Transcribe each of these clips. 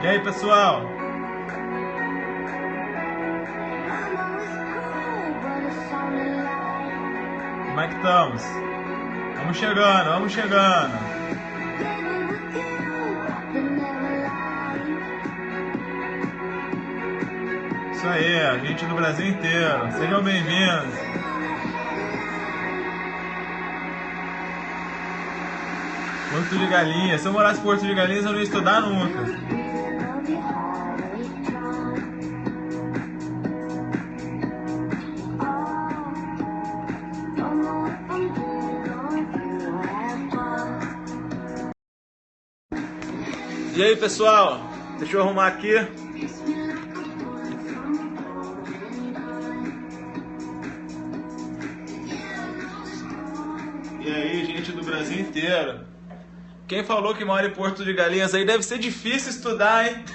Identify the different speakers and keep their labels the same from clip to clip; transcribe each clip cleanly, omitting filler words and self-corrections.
Speaker 1: E aí, pessoal? Como é que estamos? Vamos chegando, vamos chegando. Isso aí, a gente do Brasil inteiro. Sejam bem-vindos. Porto de Galinhas. Se eu morasse em Porto de Galinhas, eu não ia estudar nunca. E aí, pessoal? Deixa eu arrumar aqui. E aí, gente do Brasil inteiro. Quem falou que mora em Porto de Galinhas aí deve ser difícil estudar, hein?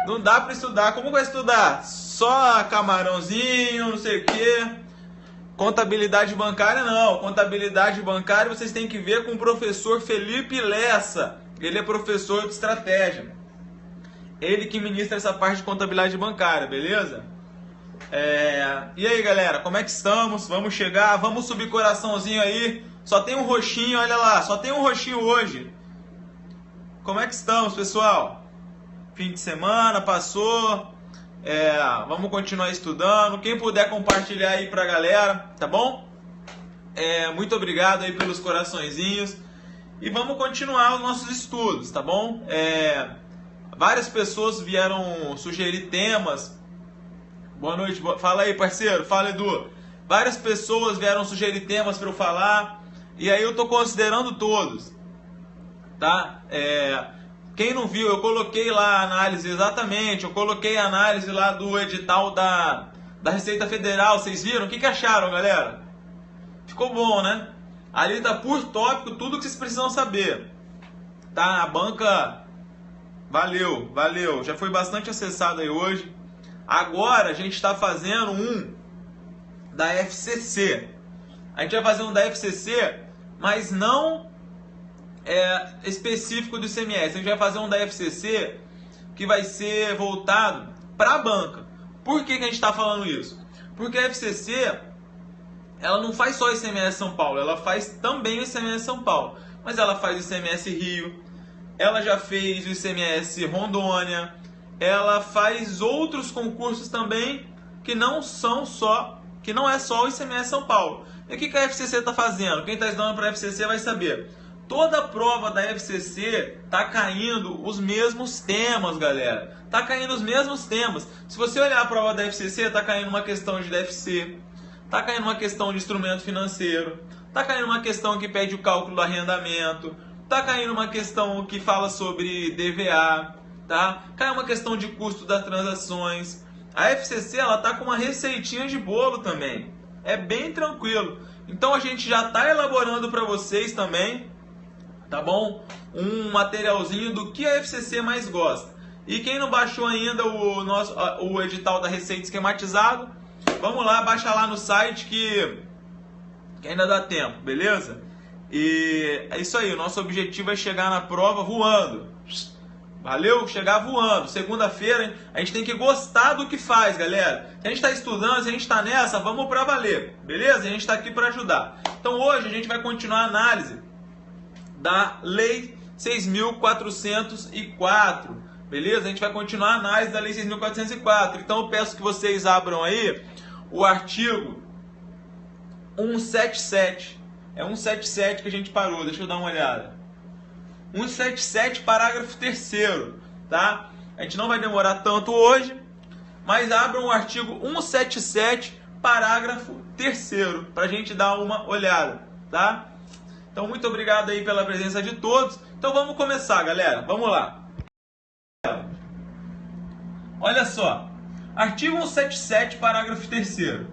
Speaker 1: Não dá pra estudar. Como vai estudar? Só camarãozinho, não sei o quê. Contabilidade bancária não. Contabilidade bancária vocês têm que ver com o professor Felipe Lessa. Ele é professor de estratégia. Ele que ministra essa parte de contabilidade bancária, beleza? E aí, galera, como é que estamos? Vamos chegar, vamos subir coraçãozinho aí. Só tem um roxinho, olha lá, só tem um roxinho hoje. Como é que estamos, pessoal? Fim de semana, passou. Vamos continuar estudando. Quem puder compartilhar aí pra galera, tá bom? Muito obrigado aí pelos coraçõezinhos. E vamos continuar os nossos estudos, tá bom? Várias pessoas vieram sugerir temas. Boa noite, fala aí, parceiro, fala, Edu. Várias pessoas vieram sugerir temas para eu falar, e aí eu tô considerando todos, tá? Quem não viu, eu coloquei lá a análise, exatamente, eu coloquei a análise lá do edital da Receita Federal, vocês viram? O que acharam, galera? Ficou bom, né? Ali tá por tópico tudo que vocês precisam saber, tá? A banca, valeu, já foi bastante acessado aí hoje. Agora a gente está fazendo um da FCC. A gente vai fazer um da FCC, mas não específico do ICMS. A gente vai fazer um da FCC que vai ser voltado para a banca. Por que a gente está falando isso? Porque a FCC ela não faz só o ICMS São Paulo, ela faz também o ICMS São Paulo. Mas ela faz o ICMS Rio, ela já fez o ICMS Rondônia, ela faz outros concursos também que não é só o ICMS São Paulo. E o que a FCC está fazendo? Quem está estudando para a FCC vai saber. Toda a prova da FCC está caindo os mesmos temas, galera. Está caindo os mesmos temas. Se você olhar a prova da FCC, está caindo uma questão de DFC, está caindo uma questão de instrumento financeiro, está caindo uma questão que pede o cálculo do arrendamento, está caindo uma questão que fala sobre DVA, tá? Cai uma questão de custo das transações. A FCC ela tá com uma receitinha de bolo também. É bem tranquilo. Então a gente já está elaborando para vocês também, tá bom? Um materialzinho do que a FCC mais gosta. E quem não baixou ainda o edital da Receita esquematizado, vamos lá, baixa lá no site que ainda dá tempo, beleza? E é isso aí, o nosso objetivo é chegar na prova voando. Valeu? Chegar voando. Segunda-feira a gente tem que gostar do que faz, galera. Se a gente está estudando, se a gente está nessa, vamos pra valer, beleza? A gente está aqui para ajudar. Então hoje a gente vai continuar a análise da Lei 6.404, beleza? A gente vai continuar a análise da Lei 6.404. Então eu peço que vocês abram aí o artigo 177. É 177 que a gente parou, deixa eu dar uma olhada. 177, parágrafo 3º, tá? A gente não vai demorar tanto hoje, mas abram o artigo 177, parágrafo 3º, para a gente dar uma olhada, tá? Então, muito obrigado aí pela presença de todos. Então, vamos começar, galera. Vamos lá. Olha só. Artigo 177, parágrafo 3º.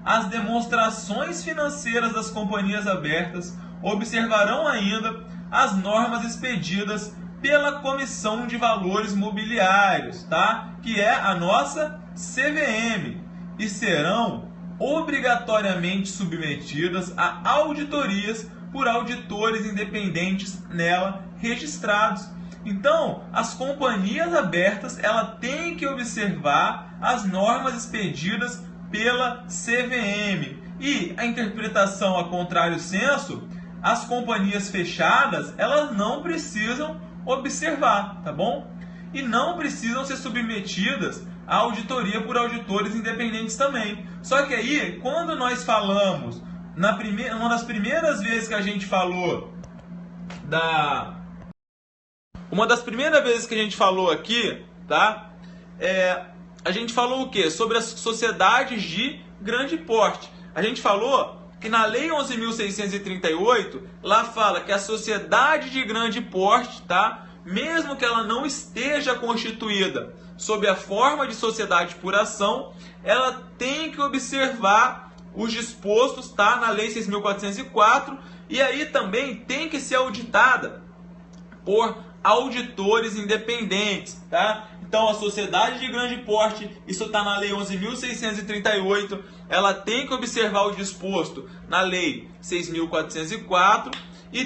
Speaker 1: As demonstrações financeiras das companhias abertas observarão ainda as normas expedidas pela Comissão de Valores Mobiliários, tá? Que é a nossa CVM, e serão obrigatoriamente submetidas a auditorias por auditores independentes nela registrados, Então, as companhias abertas, ela tem que observar as normas expedidas pela CVM. E a interpretação a contrário senso, as companhias fechadas, elas não precisam observar, tá bom? E não precisam ser submetidas à auditoria por auditores independentes também. Só que aí, quando nós falamos, uma das primeiras vezes que a gente falou Uma das primeiras vezes que a gente falou aqui, tá? A gente falou o quê? Sobre as sociedades de grande porte. A gente falou que na Lei 11.638, lá fala que a sociedade de grande porte, tá? Mesmo que ela não esteja constituída sob a forma de sociedade por ação, ela tem que observar os dispostos, tá? Na Lei 6.404, e aí também tem que ser auditada por auditores independentes, tá? Então, a sociedade de grande porte, isso está na Lei 11.638, ela tem que observar o disposto na Lei 6.404 e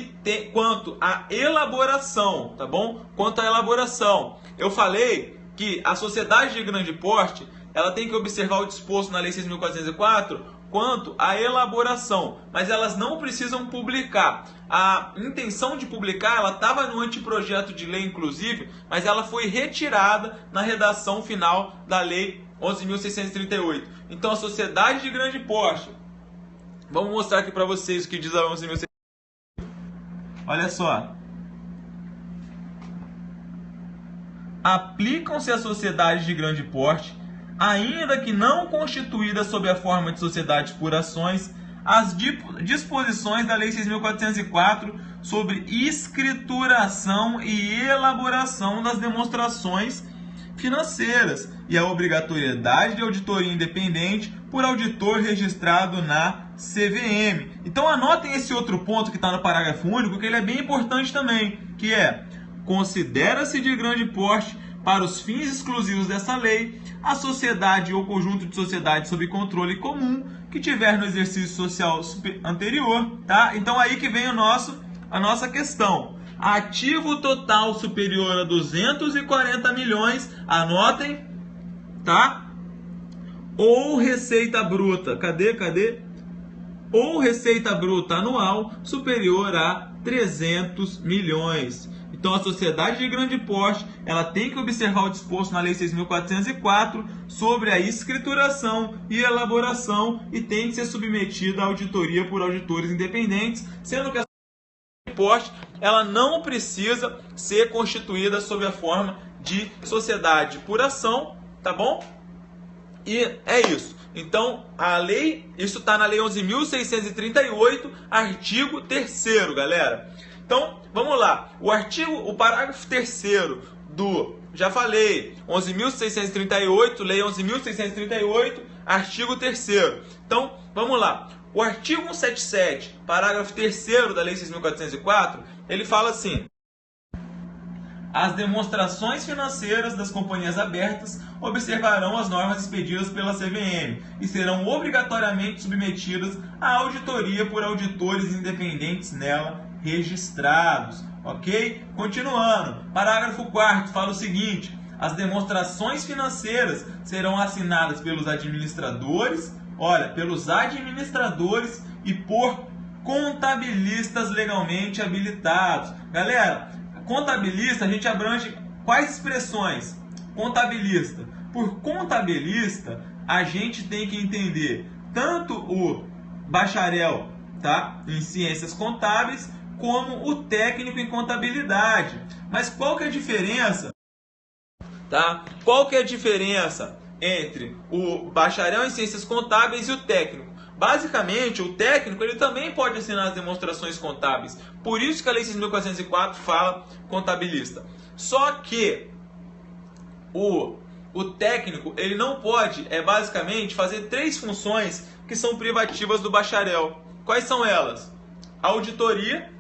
Speaker 1: quanto à elaboração, tá bom? Quanto à elaboração, eu falei que a sociedade de grande porte, ela tem que observar o disposto na Lei 6.404 quanto à elaboração, mas elas não precisam publicar. A intenção de publicar, ela estava no anteprojeto de lei, inclusive, mas ela foi retirada na redação final da Lei 11.638. Então, a sociedade de grande porte, vamos mostrar aqui para vocês o que diz a 11.638. Olha só. Aplicam-se à sociedade de grande porte, ainda que não constituída sob a forma de sociedades por ações, as disposições da Lei 6.404 sobre escrituração e elaboração das demonstrações financeiras e a obrigatoriedade de auditoria independente por auditor registrado na CVM. Então anotem esse outro ponto que está no parágrafo único, que ele é bem importante também, que é: considera-se de grande porte, para os fins exclusivos dessa lei, a sociedade ou conjunto de sociedades sob controle comum que tiver no exercício social anterior, tá? Então aí que vem a nossa questão. Ativo total superior a 240 milhões, anotem, tá? Ou receita bruta, cadê? Ou receita bruta anual superior a 300 milhões. Então, a sociedade de grande porte, ela tem que observar o disposto na Lei 6.404 sobre a escrituração e elaboração e tem que ser submetida à auditoria por auditores independentes, sendo que a sociedade de grande porte, ela não precisa ser constituída sob a forma de sociedade por ação, tá bom? E é isso. Então, a lei, isso está na Lei 11.638, artigo 3º, galera. Então, vamos lá. O parágrafo 3º já falei, 11.638, Lei 11.638, artigo 3º. Então, vamos lá. O artigo 177, parágrafo 3º da Lei 6.404, ele fala assim: as demonstrações financeiras das companhias abertas observarão as normas expedidas pela CVM e serão obrigatoriamente submetidas à auditoria por auditores independentes nela registrados, ok? Continuando, parágrafo 4º fala o seguinte: as demonstrações financeiras serão assinadas pelos administradores, e por contabilistas legalmente habilitados. Galera, contabilista, a gente abrange quais expressões? Contabilista. Por contabilista, a gente tem que entender tanto o bacharel, tá, em ciências contábeis, como o técnico em contabilidade. Mas qual que é a diferença? Tá? Qual que é a diferença entre o bacharel em ciências contábeis e o técnico? Basicamente, o técnico ele também pode assinar as demonstrações contábeis. Por isso que a Lei 6.404 fala contabilista. Só que o técnico ele não pode, basicamente, fazer 3 funções que são privativas do bacharel. Quais são elas? Auditoria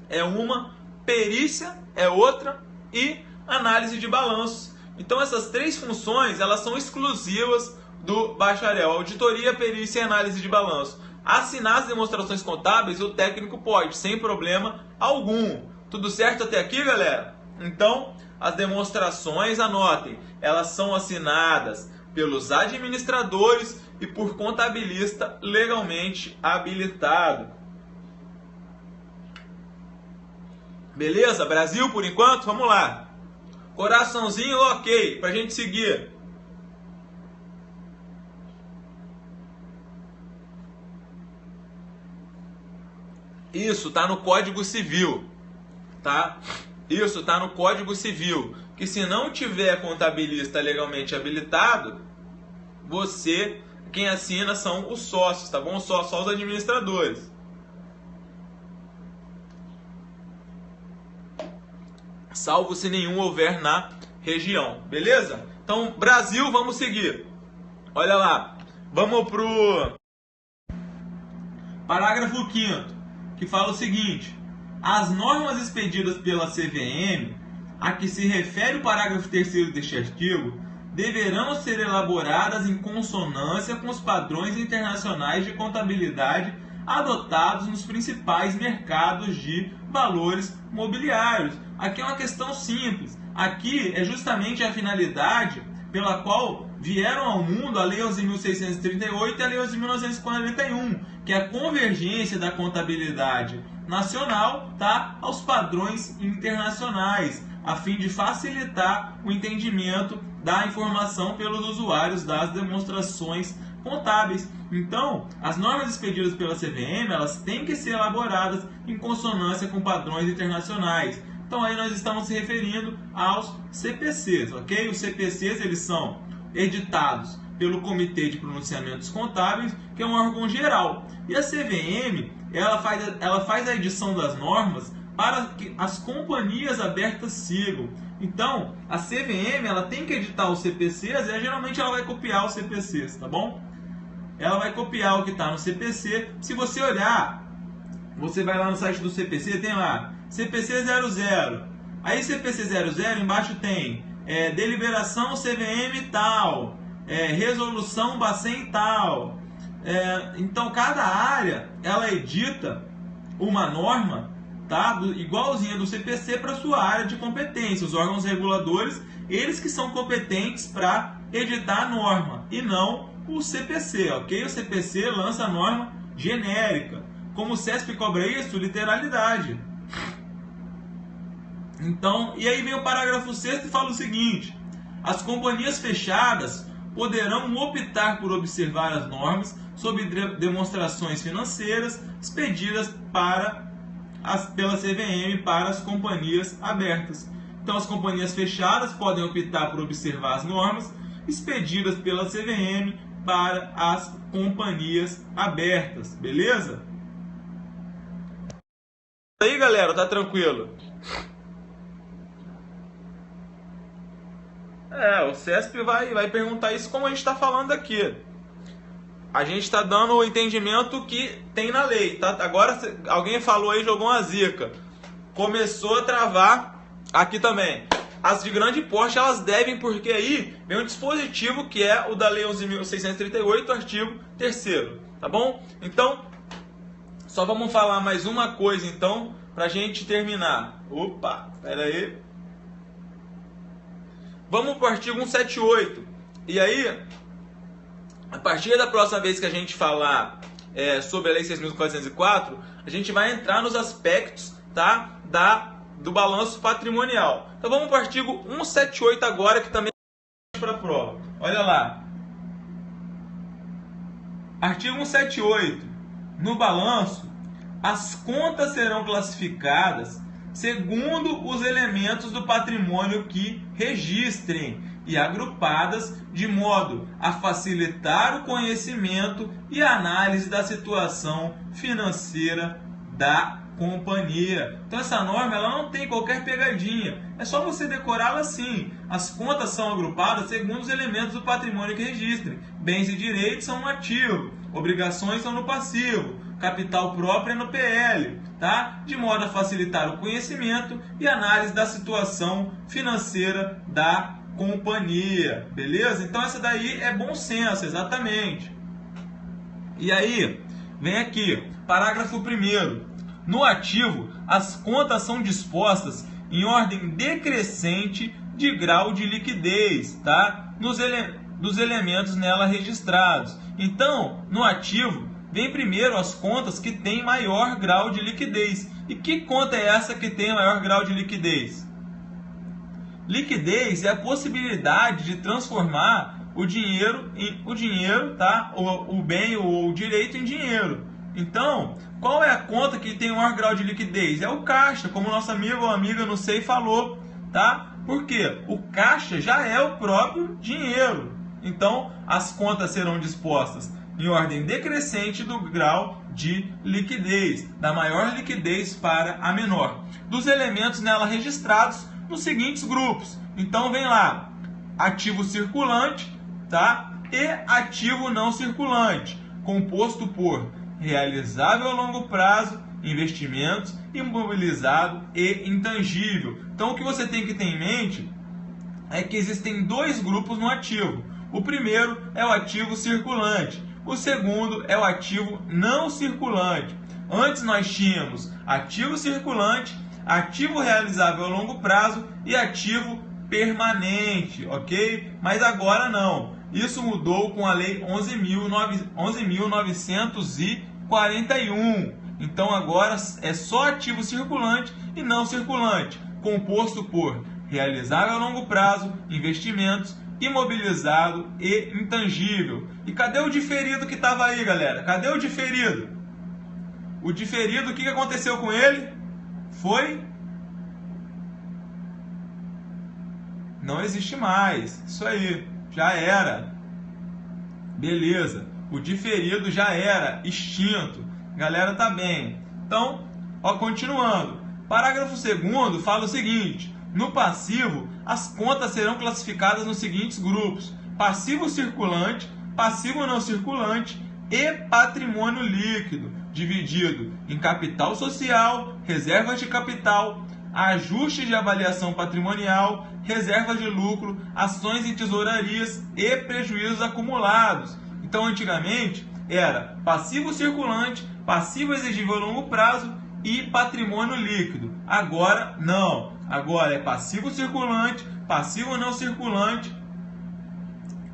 Speaker 1: é uma, perícia é outra e análise de balanços. Então essas 3 funções elas são exclusivas do bacharel: auditoria, perícia e análise de balanço. Assinar as demonstrações contábeis o técnico pode, sem problema algum. Tudo certo até aqui, galera? Então, as demonstrações, anotem, elas são assinadas pelos administradores e por contabilista legalmente habilitado. Beleza? Brasil, por enquanto? Vamos lá. Coraçãozinho, ok, pra gente seguir. Isso tá no Código Civil, tá? Isso tá no Código Civil, que se não tiver contabilista legalmente habilitado, quem assina são os sócios, tá bom? Só os administradores. Salvo se nenhum houver na região, beleza? Então, Brasil, vamos seguir. Olha lá, vamos pro parágrafo 5º, que fala o seguinte: as normas expedidas pela CVM, a que se refere o parágrafo 3º deste artigo, deverão ser elaboradas em consonância com os padrões internacionais de contabilidade adotados nos principais mercados de valores mobiliários. Aqui é uma questão simples. Aqui é justamente a finalidade pela qual vieram ao mundo a Lei 11.638 e a Lei 11.941, que é a convergência da contabilidade nacional, tá, aos padrões internacionais, a fim de facilitar o entendimento da informação pelos usuários das demonstrações contábeis. Então, as normas expedidas pela CVM, elas têm que ser elaboradas em consonância com padrões internacionais. Então, aí nós estamos se referindo aos CPCs, ok? Os CPCs, eles são editados pelo Comitê de Pronunciamentos Contábeis, que é um órgão geral. E a CVM, ela faz a edição das normas para que as companhias abertas sigam. Então, a CVM, ela tem que editar os CPCs e geralmente ela vai copiar os CPCs, tá bom? Ela vai copiar o que está no CPC. Se você olhar, você vai lá no site do CPC, tem lá CPC 00. Aí CPC 00, embaixo tem deliberação CVM tal, resolução Bacen tal. Então, cada área, ela edita uma norma, tá, igualzinha do CPC para sua área de competência. Os órgãos reguladores, eles que são competentes para editar a norma, e não o CPC, ok? O CPC lança a norma genérica. Como o CESP cobra isso? Literalidade. Então, e aí vem o parágrafo 6º e fala o seguinte: as companhias fechadas poderão optar por observar as normas sob demonstrações financeiras expedidas pela CVM para as companhias abertas. Então, as companhias fechadas podem optar por observar as normas expedidas pela CVM para as companhias abertas, beleza? Aí, galera, tá tranquilo? O CESP vai perguntar isso como a gente está falando aqui. A gente está dando o entendimento que tem na lei, tá? Agora, alguém falou aí, jogou uma zica. Começou a travar aqui também. As de grande porte, elas devem, porque aí vem um dispositivo que é o da Lei 11.638, artigo 3º, tá bom? Então, só vamos falar mais uma coisa, então, pra gente terminar. Opa, pera aí. Vamos para o artigo 178. E aí, a partir da próxima vez que a gente falar sobre a Lei 6.404, a gente vai entrar nos aspectos, tá, do balanço patrimonial. Então vamos para o artigo 178 agora, que também é para a prova. Olha lá. Artigo 178. No balanço, as contas serão classificadas segundo os elementos do patrimônio que registrem e agrupadas de modo a facilitar o conhecimento e a análise da situação financeira da companhia. Então essa norma, ela não tem qualquer pegadinha, é só você decorá-la assim. As contas são agrupadas segundo os elementos do patrimônio que registrem. Bens e direitos são no ativo, obrigações são no passivo, capital próprio é no PL, tá? De modo a facilitar o conhecimento e análise da situação financeira da companhia, beleza? Então essa daí é bom senso, exatamente. E aí, vem aqui, parágrafo 1º. No ativo, as contas são dispostas em ordem decrescente de grau de liquidez, tá? Dos elementos nela registrados. Então, no ativo, vem primeiro as contas que têm maior grau de liquidez. E que conta é essa que tem maior grau de liquidez? Liquidez é a possibilidade de transformar o dinheiro, tá? O bem ou o direito em dinheiro. Então, qual é a conta que tem o maior grau de liquidez? É o caixa, como nosso amigo ou amiga, não sei, falou, tá? Por quê? O caixa já é o próprio dinheiro. Então, as contas serão dispostas em ordem decrescente do grau de liquidez, da maior liquidez para a menor. Dos elementos nela registrados nos seguintes grupos. Então, vem lá, ativo circulante, tá? E ativo não circulante, composto por realizável a longo prazo, investimentos, imobilizado e intangível. Então, o que você tem que ter em mente é que existem dois grupos no ativo. O primeiro é o ativo circulante, o segundo é o ativo não circulante. Antes nós tínhamos ativo circulante, ativo realizável a longo prazo e ativo permanente, ok? Mas agora não. Isso mudou com a Lei 11.941. Então agora é só ativo circulante e não circulante, composto por realizável a longo prazo, investimentos, imobilizado e intangível. E cadê o diferido que estava aí, galera? Cadê o diferido? O diferido, o que aconteceu com ele? Não existe mais. Isso aí, já era. Beleza. O diferido já era extinto. Galera, tá bem. Então, continuando. Parágrafo 2º fala o seguinte: no passivo, as contas serão classificadas nos seguintes grupos: passivo circulante, passivo não circulante e patrimônio líquido, dividido em capital social, reservas de capital, ajustes de avaliação patrimonial, reservas de lucro, ações e tesourarias e prejuízos acumulados. Então, antigamente, era passivo circulante, passivo exigível a longo prazo e patrimônio líquido. Agora, não. Agora é passivo circulante, passivo não circulante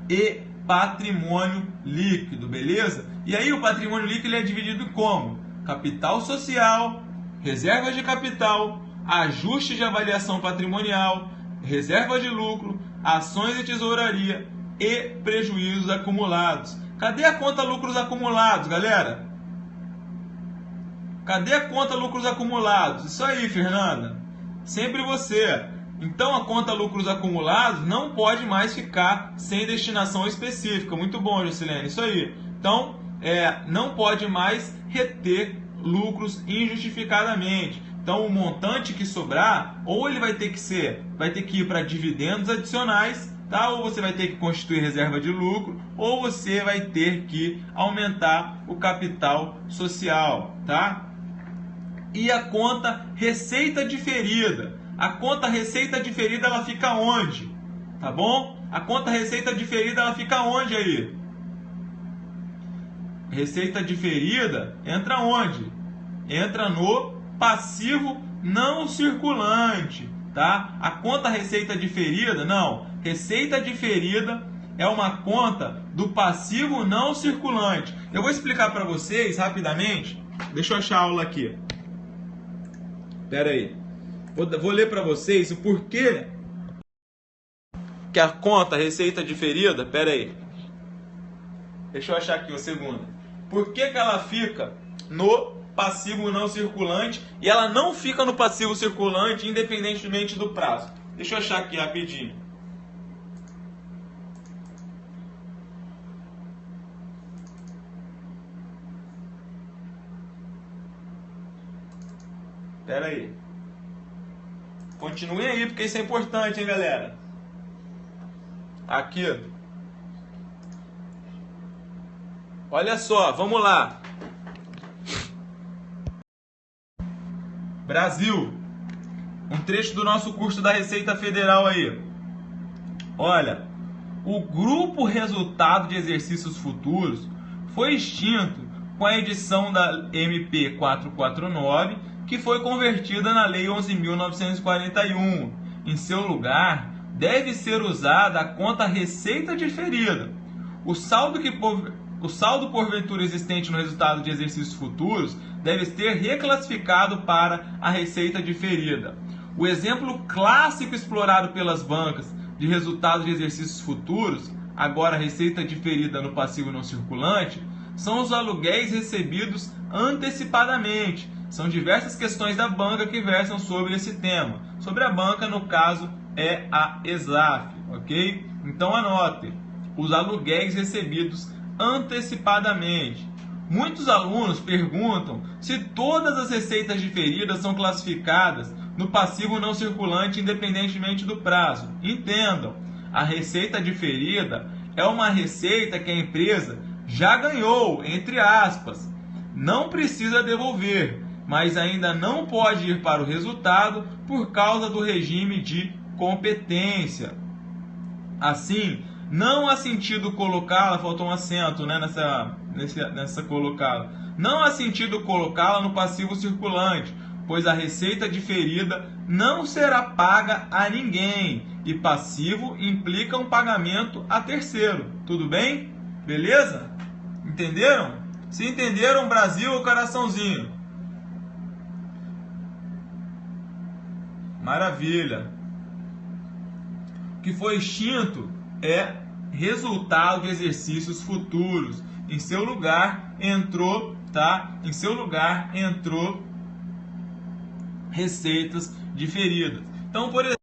Speaker 1: e patrimônio líquido, beleza? E aí o patrimônio líquido ele é dividido como? Capital social, reservas de capital, ajuste de avaliação patrimonial, reserva de lucro, ações e tesouraria e prejuízos acumulados. Cadê a conta lucros acumulados, galera? Cadê a conta lucros acumulados? Isso aí, Fernanda. Sempre você. Então a conta lucros acumulados não pode mais ficar sem destinação específica. Muito bom, Juscelene. Isso aí. Então, não pode mais reter lucros injustificadamente. Então, o montante que sobrar, ou ele vai ter que ir para dividendos adicionais, tá? Ou você vai ter que constituir reserva de lucro, ou você vai ter que aumentar o capital social, tá? E a conta receita diferida. A conta receita diferida ela fica onde? Tá bom? A conta receita diferida ela fica onde aí? Receita diferida entra onde? Entra no passivo não circulante, tá? A conta receita diferida, não. Receita diferida é uma conta do passivo não circulante. Eu vou explicar para vocês rapidamente. Deixa eu achar a aula aqui. Espera aí. Vou ler para vocês o porquê que a conta receita diferida... Espera aí. Deixa eu achar aqui o segundo. Por que ela fica no passivo não circulante e ela não fica no passivo circulante independentemente do prazo? Deixa eu achar aqui rapidinho. Espera aí. Continue aí, porque isso é importante, hein, galera? Aqui. Olha só, vamos lá. Brasil. Um trecho do nosso curso da Receita Federal aí. Olha, o grupo resultado de exercícios futuros foi extinto com a edição da MP 449 que foi convertida na Lei 11.941. Em seu lugar, deve ser usada a conta receita diferida. O saldo porventura existente no resultado de exercícios futuros deve ser reclassificado para a receita diferida. O exemplo clássico explorado pelas bancas de resultados de exercícios futuros, agora receita diferida no passivo não circulante, são os aluguéis recebidos antecipadamente. São diversas questões da banca que versam sobre esse tema. Sobre a banca, no caso, é a ESAF, ok? Então anote, os aluguéis recebidos antecipadamente. Muitos alunos perguntam se todas as receitas diferidas são classificadas no passivo não circulante independentemente do prazo. Entendam, a receita diferida é uma receita que a empresa já ganhou, entre aspas. Não precisa devolver, mas ainda não pode ir para o resultado por causa do regime de competência. Assim, não há sentido colocá-la, faltou um acento, né, nessa colocá-la. Não há sentido colocá-la no passivo circulante, pois a receita diferida não será paga a ninguém e passivo implica um pagamento a terceiro. Tudo bem? Beleza? Entenderam? Se entenderam, Brasil, o coraçãozinho. Maravilha. O que foi extinto é resultado de exercícios futuros. Em seu lugar entrou, tá? Em seu lugar entrou receitas diferidas. Então, por exemplo,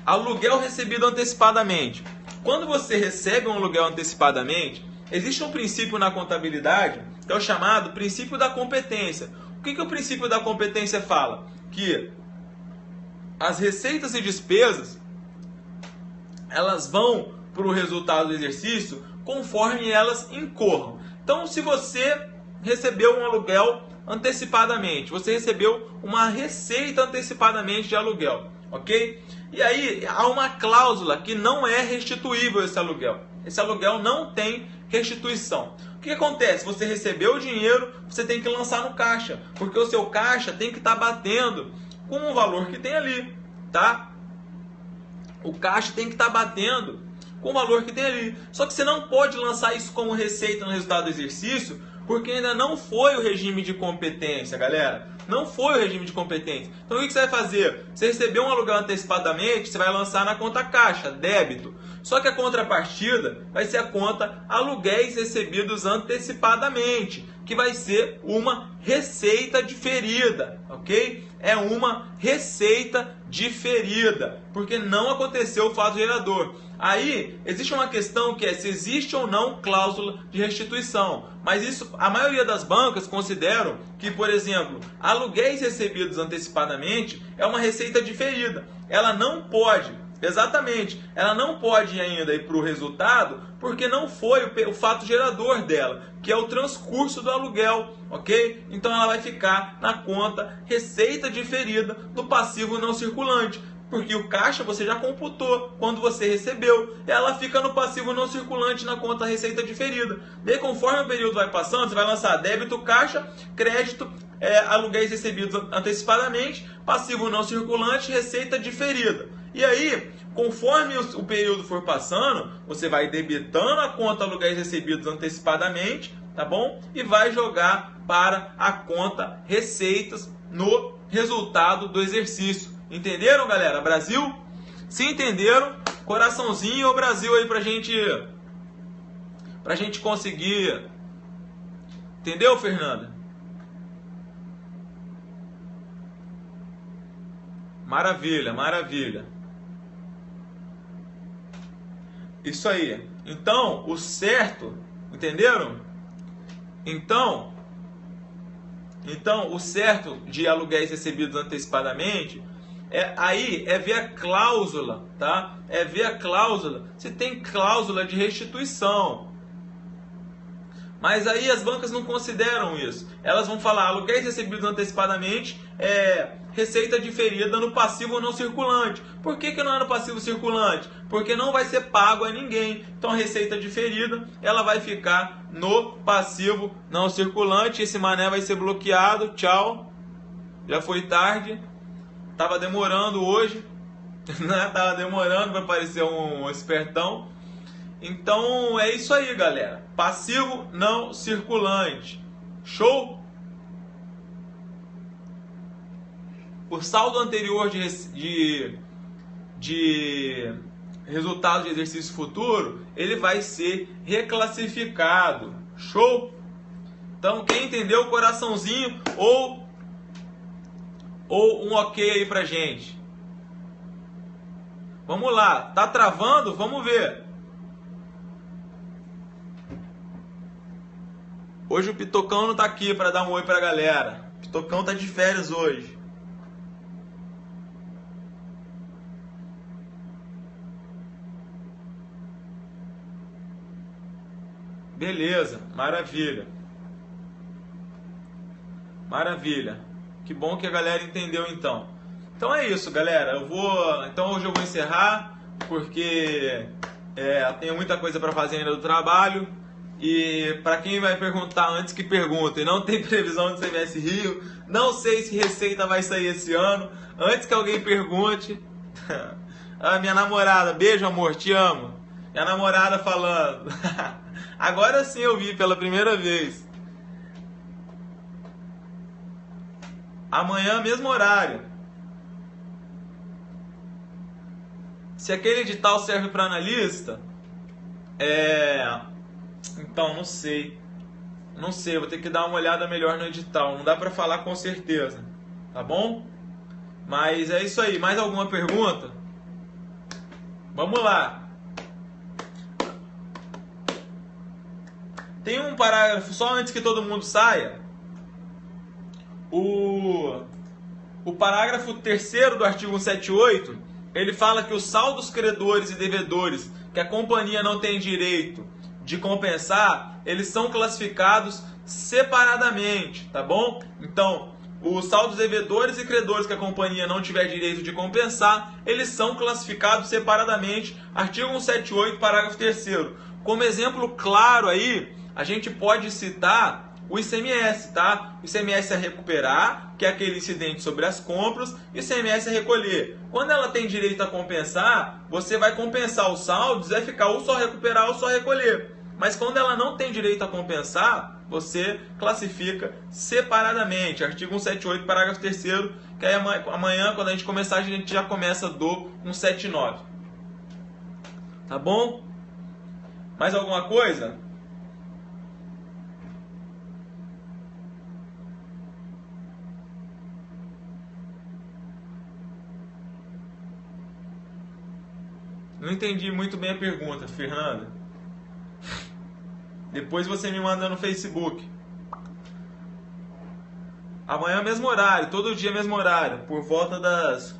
Speaker 1: aluguel recebido antecipadamente. Quando você recebe um aluguel antecipadamente, existe um princípio na contabilidade que é o chamado princípio da competência. O que o princípio da competência fala? Que as receitas e despesas elas vão para o resultado do exercício conforme elas incorram. Então, se você recebeu um aluguel antecipadamente, você recebeu uma receita antecipadamente de aluguel, ok? E aí há uma cláusula que não é restituível esse aluguel. Esse aluguel não tem restituição. O que acontece? Você recebeu o dinheiro, você tem que lançar no caixa, porque o seu caixa tem que estar batendo com o valor que tem ali, tá? O caixa tem que estar batendo com o valor que tem ali. Só que você não pode lançar isso como receita no resultado do exercício, porque ainda não foi o regime de competência, galera. Não foi o regime de competência. Então o que você vai fazer? Você recebeu um aluguel antecipadamente, você vai lançar na conta caixa, débito. Só que a contrapartida vai ser a conta aluguéis recebidos antecipadamente, que vai ser uma receita diferida, ok? É uma receita diferida, porque não aconteceu o fato gerador. Aí, existe uma questão que é se existe ou não cláusula de restituição. Mas isso, a maioria das bancas consideram que, por exemplo, aluguéis recebidos antecipadamente é uma receita diferida. Ela não pode, exatamente, ela não pode ainda ir para o resultado porque não foi o fato gerador dela, que é o transcurso do aluguel, ok? Então ela vai ficar na conta receita diferida do passivo não circulante. Porque o caixa você já computou quando você recebeu. Ela fica no passivo não circulante na conta receita diferida. Daí, conforme o período vai passando, você vai lançar débito caixa, crédito, aluguéis recebidos antecipadamente, passivo não circulante, receita diferida. E aí, conforme o período for passando, você vai debitando a conta aluguéis recebidos antecipadamente, tá bom? E vai jogar para a conta receitas no resultado do exercício. Entenderam, galera? Brasil? Se entenderam, coraçãozinho ou Brasil aí pra gente conseguir. Entendeu, Fernanda? Maravilha, maravilha. Isso aí. Então, o certo, entenderam? Então, o certo de aluguéis recebidos antecipadamente é ver a cláusula, tá? É ver a cláusula, se tem cláusula de restituição. Mas aí as bancas não consideram isso. Elas vão falar aluguéis recebidos antecipadamente receita diferida no passivo não circulante. Por que não é no passivo circulante? Porque não vai ser pago a ninguém. Então a receita diferida ela vai ficar no passivo não circulante. Esse mané vai ser bloqueado. Tchau. Já foi tarde. Tava demorando hoje. Né? Tava demorando para aparecer um espertão. Então é isso aí, galera. Passivo não circulante. Show? O saldo anterior de resultado de exercício futuro, ele vai ser reclassificado. Show? Então quem entendeu, coraçãozinho ou um ok aí pra gente. Vamos lá. Tá travando? Vamos ver. Hoje o Pitocão não tá aqui para dar um oi pra galera. O Pitocão tá de férias hoje. Beleza, maravilha. Maravilha. Que bom que a galera entendeu então. Então é isso, galera. Então hoje eu vou encerrar porque tenho muita coisa para fazer ainda do trabalho. E para quem vai perguntar antes que perguntem, não tem previsão de CMS Rio. Não sei se receita vai sair esse ano. Antes que alguém pergunte. Minha namorada, beijo amor, te amo. Minha namorada falando. Agora sim eu vi pela primeira vez. Amanhã, mesmo horário. Se aquele edital serve para analista, então não sei. Não sei, vou ter que dar uma olhada melhor no edital. Não dá para falar com certeza. Tá bom? Mas é isso aí. Mais alguma pergunta? Vamos lá. Tem um parágrafo só antes que todo mundo saia. O parágrafo 3º do artigo 178, ele fala que os saldos credores e devedores que a companhia não tem direito de compensar, eles são classificados separadamente, tá bom? Então, os saldos devedores e credores que a companhia não tiver direito de compensar, eles são classificados separadamente. Artigo 178, parágrafo 3º. Como exemplo claro aí, a gente pode citar o ICMS, tá? O ICMS a recuperar, que é aquele incidente sobre as compras, e o ICMS a recolher. Quando ela tem direito a compensar, você vai compensar os saldos, vai ficar ou só recuperar ou só recolher. Mas quando ela não tem direito a compensar, você classifica separadamente. Artigo 178, parágrafo 3º, que aí amanhã, quando a gente começar, a gente já começa do 179. Tá bom? Mais alguma coisa? Não entendi muito bem a pergunta, Fernanda. Depois você me manda no Facebook. Amanhã mesmo horário, todo dia mesmo horário, por volta das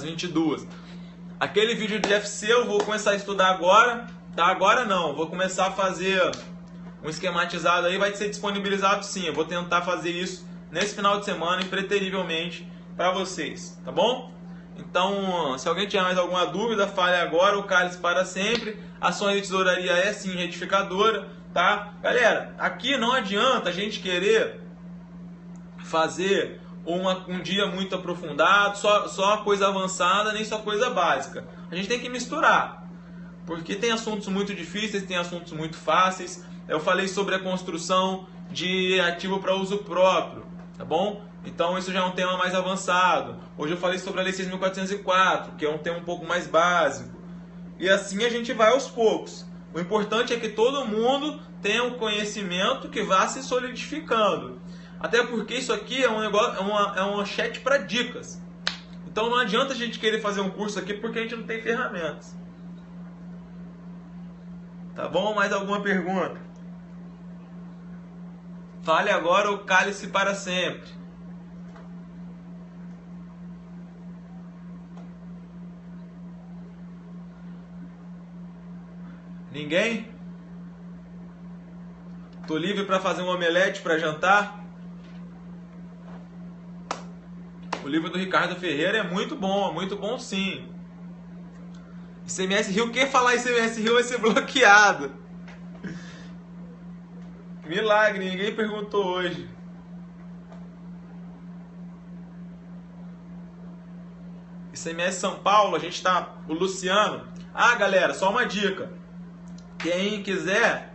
Speaker 1: 22. Aquele vídeo de FC eu vou começar a estudar agora, tá? Agora não, vou começar a fazer um esquematizado aí, vai ser disponibilizado sim. Eu vou tentar fazer isso nesse final de semana, impreterivelmente, para vocês, tá bom? Então, se alguém tiver mais alguma dúvida, fale agora. O cálice para sempre. Ações de tesouraria é sim retificadora, tá? Galera, aqui não adianta a gente querer fazer um dia muito aprofundado, só coisa avançada, nem só coisa básica. A gente tem que misturar, porque tem assuntos muito difíceis, tem assuntos muito fáceis. Eu falei sobre a construção de ativo para uso próprio, tá bom? Então isso já é um tema mais avançado. Hoje eu falei sobre a Lei 6.404, que é um tema um pouco mais básico. E assim a gente vai aos poucos. O importante é que todo mundo tenha um conhecimento que vá se solidificando. Até porque isso aqui é um negócio, é uma chat para dicas. Então não adianta a gente querer fazer um curso aqui porque a gente não tem ferramentas. Tá bom? Mais alguma pergunta? Fale agora ou cale-se para sempre. Ninguém? Tô livre para fazer um omelete para jantar. O livro do Ricardo Ferreira é muito bom sim. ICMS Rio, quem falar ICMS Rio vai ser bloqueado. Milagre, ninguém perguntou hoje. ICMS São Paulo, a gente tá... O Luciano... Ah, galera, só uma dica. Quem quiser,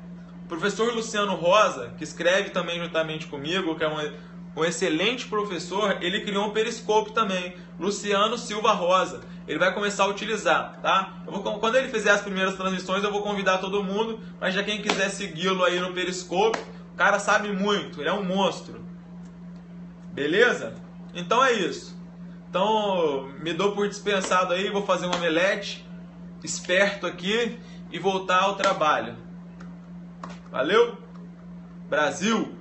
Speaker 1: o professor Luciano Rosa, que escreve também juntamente comigo, que é um excelente professor, ele criou um Periscope também, Luciano Silva Rosa. Ele vai começar a utilizar, tá? Quando ele fizer as primeiras transmissões, eu vou convidar todo mundo, mas já quem quiser segui-lo aí no Periscope, o cara sabe muito, ele é um monstro. Beleza? Então é isso. Então, me dou por dispensado aí, vou fazer um omelete esperto aqui e voltar ao trabalho. Valeu? Brasil!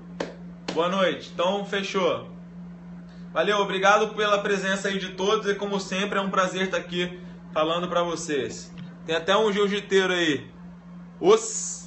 Speaker 1: Boa noite. Então, fechou. Valeu, obrigado pela presença aí de todos e como sempre é um prazer estar aqui falando para vocês. Tem até um jiu-jiteiro aí. Os